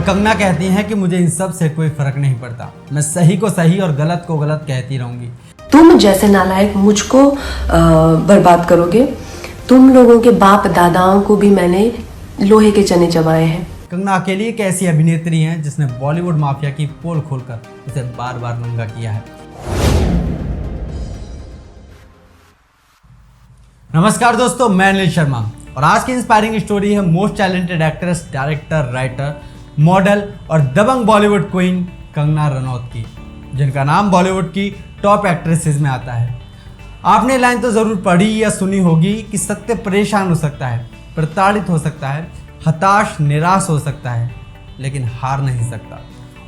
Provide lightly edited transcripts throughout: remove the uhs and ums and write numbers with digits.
कंगना कहती हैं कि मुझे इन सब से कोई फर्क नहीं पड़ता, मैं सही को सही और गलत को गलत कहती रहूंगी। तुम जैसे नालायक मुझको बर्बाद करोगे। तुम लोगों के बाप दादाओं को भी मैंने लोहे के चने चबाए हैं। कंगना अकेली एक ऐसी अभिनेत्री हैं जिसने बॉलीवुड माफिया की पोल खोलकर उसे बार बार नंगा किया है। नमस्कार दोस्तों, मैं अनिल शर्मा और आज की इंस्पायरिंग स्टोरी है most talented actress, director, writer, model और दबंग बॉलीवुड क्वीन कंगना रनौत की, जिनका नाम बॉलीवुड की टॉप एक्ट्रेसेस में आता है। आपने लाइन तो जरूर पढ़ी या सुनी होगी कि सत्य परेशान हो सकता है, प्रताड़ित हो सकता है, हताश निराश हो सकता है, लेकिन हार नहीं सकता।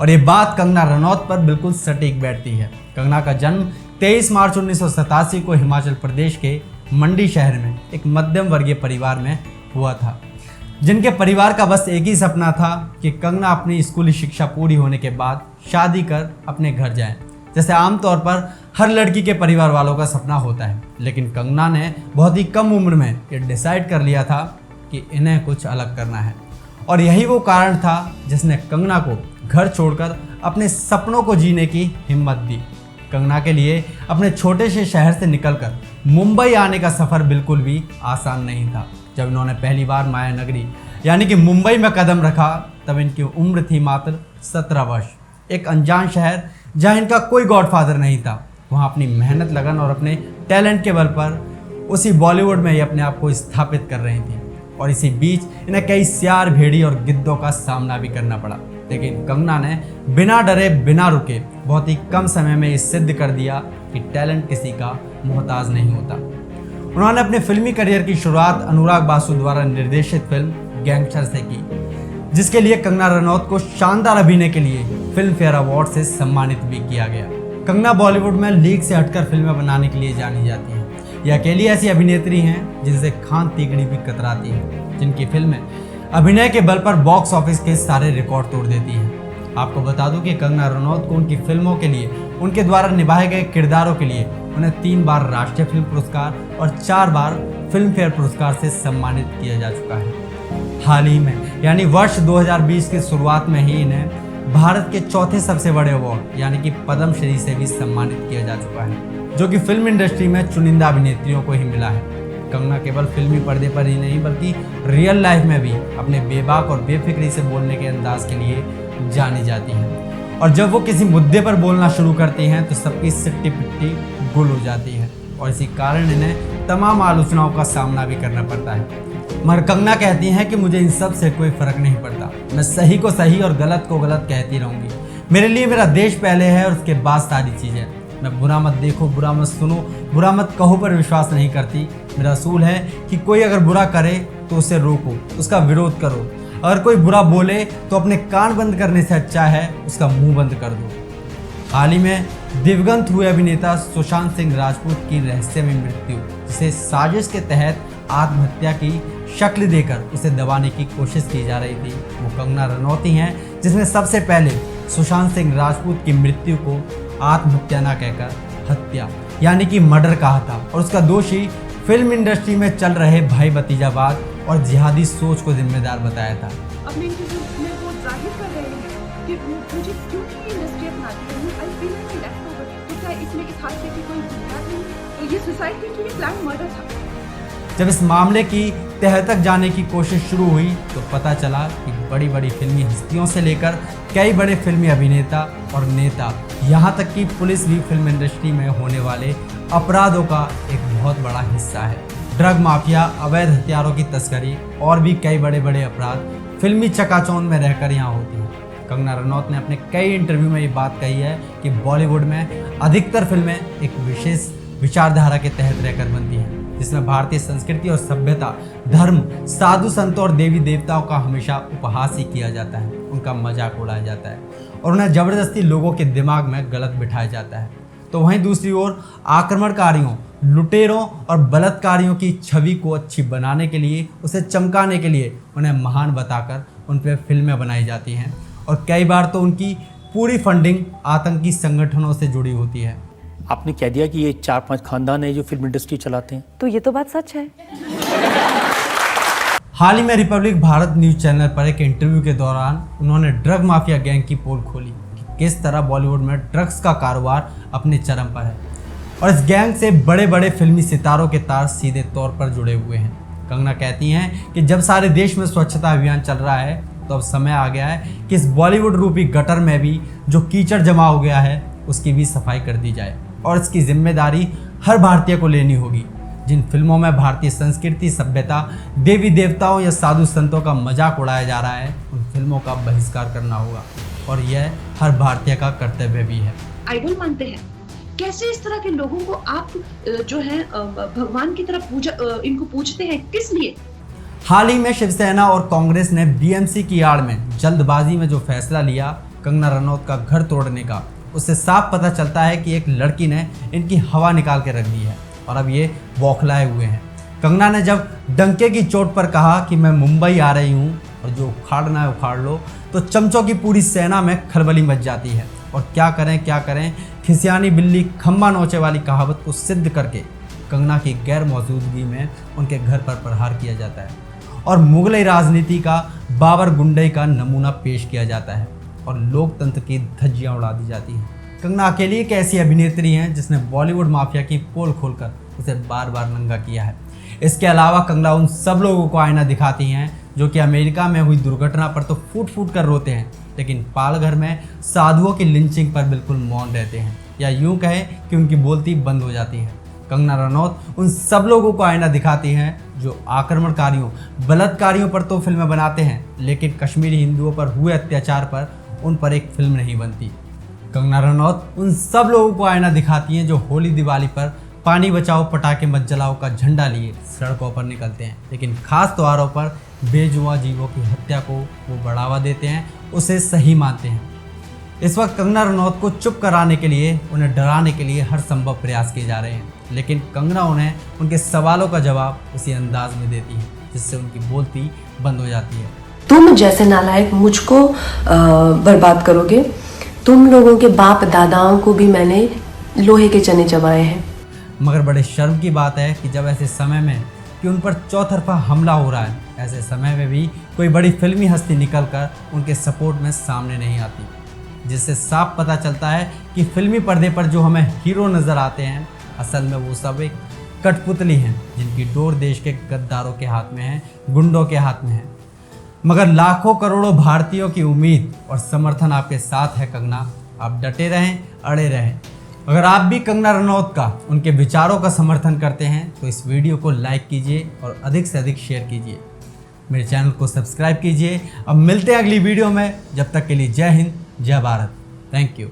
और ये बात कंगना रनौत पर बिल्कुल सटीक बैठती है। कंगना का जन्म 23 मार्च 1987 को हिमाचल प्रदेश के मंडी शहर में एक मध्यम वर्गीय परिवार में हुआ था, जिनके परिवार का बस एक ही सपना था कि कंगना अपनी स्कूली शिक्षा पूरी होने के बाद शादी कर अपने घर जाए, जैसे आमतौर पर हर लड़की के परिवार वालों का सपना होता है। लेकिन कंगना ने बहुत ही कम उम्र में ये डिसाइड कर लिया था कि इन्हें कुछ अलग करना है, और यही वो कारण था जिसने कंगना को घर छोड़कर अपने सपनों को जीने की हिम्मत दी। कंगना के लिए अपने छोटे से शहर से निकलकर मुंबई आने का सफ़र बिल्कुल भी आसान नहीं था। जब इन्होंने पहली बार माया नगरी यानी कि मुंबई में कदम रखा, तब इनकी उम्र थी मात्र 17 वर्ष। एक अनजान शहर जहां इनका कोई गॉडफादर नहीं था, वहां अपनी मेहनत, लगन और अपने टैलेंट के बल पर उसी बॉलीवुड में ही अपने आप को स्थापित कर रही थी। और इसी बीच इन्हें कई सियार, भेड़ी और गिद्धों का सामना भी करना पड़ा। लेकिन कंगना ने बिना डरे, बिना रुके बहुत ही कम समय में ये सिद्ध कर दिया कि टैलेंट किसी का मोहताज नहीं होता। उन्होंने अपने फिल्मी करियर की शुरुआत अनुराग बासु द्वारा निर्देशित फिल्म गैंगस्टर से की, जिसके लिए कंगना रनौत को शानदार अभिनय के लिए फिल्म फेयर अवार्ड से सम्मानित भी किया गया। कंगना बॉलीवुड में लीग से हटकर फिल्में बनाने के लिए जानी जाती हैं। ये अकेली ऐसी अभिनेत्री हैं जिनसे खान तीगड़ी भी कतराती है, जिनकी फिल्में अभिनय के बल पर बॉक्स ऑफिस के सारे रिकॉर्ड तोड़ देती हैं। आपको बता दूं कि कंगना रनौत को उनकी फिल्मों के लिए, उनके द्वारा निभाए गए किरदारों के लिए उन्हें 3 बार राष्ट्रीय फिल्म पुरस्कार और 4 बार फिल्म फेयर पुरस्कार से सम्मानित किया जा चुका है। हाल ही में यानी वर्ष 2020 की शुरुआत में ही इन्हें भारत के चौथे सबसे बड़े अवार्ड यानी कि पद्म श्री से भी सम्मानित किया जा चुका है, जो कि फिल्म इंडस्ट्री में चुनिंदा अभिनेत्रियों को ही मिला है। कंगना केवल फिल्मी पर्दे पर ही नहीं बल्कि रियल लाइफ में भी अपने बेबाक और बेफिक्री से बोलने के अंदाज के लिए जानी जाती हैं। और जब वो किसी मुद्दे पर बोलना शुरू करती हैं तो सबकी सिट्टी पिट्टी गुल हो जाती है, और इसी कारण इन्हें तमाम आलोचनाओं का सामना भी करना पड़ता है। मगर कंगना कहती हैं कि मुझे इन सब से कोई फर्क नहीं पड़ता, मैं सही को सही और गलत को गलत कहती रहूँगी। मेरे लिए मेरा देश पहले है और उसके बाद सारी चीज़ें। मैं बुरा मत देखो, बुरा मत सुनो, बुरा मत कहो पर विश्वास नहीं करती। मेरा असूल है कि कोई अगर बुरा करे तो उसे रोको, उसका विरोध करो। अगर कोई बुरा बोले तो अपने कान बंद करने से अच्छा है उसका मुंह बंद कर दो। हाल ही में दिवंगत हुए अभिनेता सुशांत सिंह राजपूत की रहस्यमय मृत्यु, जिसे साजिश के तहत आत्महत्या की शक्ल देकर उसे दबाने की कोशिश की जा रही थी, वो कंगना रनौत ही हैं जिसने सबसे पहले सुशांत सिंह राजपूत की मृत्यु को आत्महत्या न कहकर हत्या यानी कि मर्डर कहा था, और उसका दोषी फिल्म इंडस्ट्री में चल रहे भाई भतीजावाद और जिहादी सोच को जिम्मेदार बताया था। अपने इंटरव्यू में वो जाहिर कर रहे हैं कि मुझे क्यों नहीं इंडस्ट्री अपनाती है, I feel like left over. तो क्या इसमें इस हादसे की कोई बुनियाद नहीं? तो ये सुसाइड थी कि ये प्लान मर्डर था? जब इस मामले की तह तक जाने की कोशिश शुरू हुई तो पता चला कि बड़ी बड़ी फिल्मी हस्तियों से लेकर कई बड़े फिल्मी अभिनेता और नेता, यहाँ तक कि पुलिस भी फिल्म इंडस्ट्री में होने वाले अपराधों का एक बहुत बड़ा हिस्सा है। ड्रग माफिया, अवैध हथियारों की तस्करी और भी कई बड़े बड़े अपराध फिल्मी चकाचौंध में रहकर यहाँ होती हैं। कंगना रनौत ने अपने कई इंटरव्यू में ये बात कही है कि बॉलीवुड में अधिकतर फिल्में एक विशेष विचारधारा के तहत रहकर बनती हैं, जिसमें भारतीय संस्कृति और सभ्यता, धर्म, साधु संतों और देवी देवताओं का हमेशा उपहास ही किया जाता है, उनका मजाक उड़ाया जाता है और उन्हें जबरदस्ती लोगों के दिमाग में गलत बिठाया जाता है। तो वहीं दूसरी ओर आक्रमणकारियों, लुटेरों और बलात्कारियों की छवि को अच्छी बनाने के लिए, उसे चमकाने के लिए उन्हें महान बताकर उन पर फिल्में बनाई जाती हैं, और कई बार तो उनकी पूरी फंडिंग आतंकी संगठनों से जुड़ी होती है। आपने कह दिया कि ये 4-5 खानदान है जो फिल्म इंडस्ट्री चलाते हैं, तो ये तो बात सच है। हाल ही में रिपब्लिक भारत न्यूज चैनल पर एक इंटरव्यू के दौरान उन्होंने ड्रग माफिया गैंग की पोल खोली कि किस तरह बॉलीवुड में ड्रग्स का कारोबार अपने चरम पर है और इस गैंग से बड़े बड़े फिल्मी सितारों के तार सीधे तौर पर जुड़े हुए हैं। कंगना कहती हैं कि जब सारे देश में स्वच्छता अभियान चल रहा है तो अब समय आ गया है कि इस बॉलीवुड रूपी गटर में भी जो कीचड़ जमा हो गया है उसकी भी सफाई कर दी जाए और इसकी जिम्मेदारी हर भारतीय को लेनी होगी। जिन फिल्मों में भारतीय संस्कृति, सभ्यता, देवी देवताओं या साधु संतों का मजाक उड़ाया जा रहा है उन फिल्मों का बहिष्कार करना होगा और यह हर भारतीय का कर्तव्य भी है। आइडल मानते हैं, कैसे इस तरह के लोगों को आप जो है भगवान की तरह इनको पूछते हैं, किस लिए? हाल ही में शिवसेना और कांग्रेस ने बीएमसी की आड़ में जल्दबाजी में जो फैसला लिया कंगना रनौत का घर तोड़ने का, उससे साफ पता चलता है कि एक लड़की ने इनकी हवा निकाल के रख दी है और अब ये बौखलाए हुए हैं। कंगना ने जब डंके की चोट पर कहा कि मैं मुंबई आ रही हूँ और जो उखाड़ना है उखाड़ लो, तो चमचों की पूरी सेना में खलबली मच जाती है और क्या करें खिसियानी बिल्ली खम्बा नोचे वाली कहावत को सिद्ध करके कंगना की गैर मौजूदगी में उनके घर पर प्रहार किया जाता है और मुगलई राजनीति का बाबर गुंडई का नमूना पेश किया जाता है और लोकतंत्र की धज्जियां उड़ा दी जाती हैं। कंगना अकेली एक ऐसी अभिनेत्री हैं जिसने बॉलीवुड माफिया की पोल खोलकर उसे बार बार नंगा किया है। इसके अलावा कंगना उन सब लोगों को आईना दिखाती हैं जो कि अमेरिका में हुई दुर्घटना पर तो फूट फूट कर रोते हैं, लेकिन पालघर में साधुओं की लिंचिंग पर बिल्कुल मौन रहते हैं या यूं कहें कि उनकी बोलती बंद हो जाती है। कंगना रनौत उन सब लोगों को आईना दिखाती हैं जो आक्रमणकारियों, बलात्कारियों पर तो फिल्में बनाते हैं, लेकिन कश्मीरी हिंदुओं पर हुए अत्याचार पर उन पर एक फिल्म नहीं बनती। कंगना रनौत उन सब लोगों को आईना दिखाती हैं जो होली दिवाली पर पानी बचाओ पटाखे मत जलाओ का झंडा लिए सड़कों पर निकलते हैं, लेकिन खास त्योहारों पर बेजुआ जीवों की हत्या को वो बढ़ावा देते हैं, उसे सही मानते हैं। इस वक्त कंगना रनौत को चुप कराने के लिए, उन्हें डराने के लिए हर संभव प्रयास किए जा रहे हैं, लेकिन कंगना उन्हें उनके सवालों का जवाब उसी अंदाज में देती है जिससे उनकी बोलती बंद हो जाती है। तुम जैसे नालायक मुझको बर्बाद करोगे, तुम लोगों के बाप दादाओं को भी मैंने लोहे के चने चबाए हैं। मगर बड़े शर्म की बात है कि जब ऐसे समय में कि उन पर चौतरफा हमला हो रहा है, ऐसे समय में भी कोई बड़ी फिल्मी हस्ती निकलकर उनके सपोर्ट में सामने नहीं आती, जिससे साफ पता चलता है कि फिल्मी पर्दे पर जो हमें हीरो नज़र आते हैं असल में वो सब एक कठपुतली हैं जिनकी डोर देश के गद्दारों के हाथ में है, गुंडों के हाथ में है। मगर लाखों करोड़ों भारतीयों की उम्मीद और समर्थन आपके साथ है कंगना, आप डटे रहें, अड़े रहें। अगर आप भी कंगना रनौत का, उनके विचारों का समर्थन करते हैं तो इस वीडियो को लाइक कीजिए और अधिक से अधिक शेयर कीजिए। मेरे चैनल को सब्सक्राइब कीजिए। अब मिलते हैं अगली वीडियो में, जब तक के लिए जय हिंद, जय भारत। Thank you.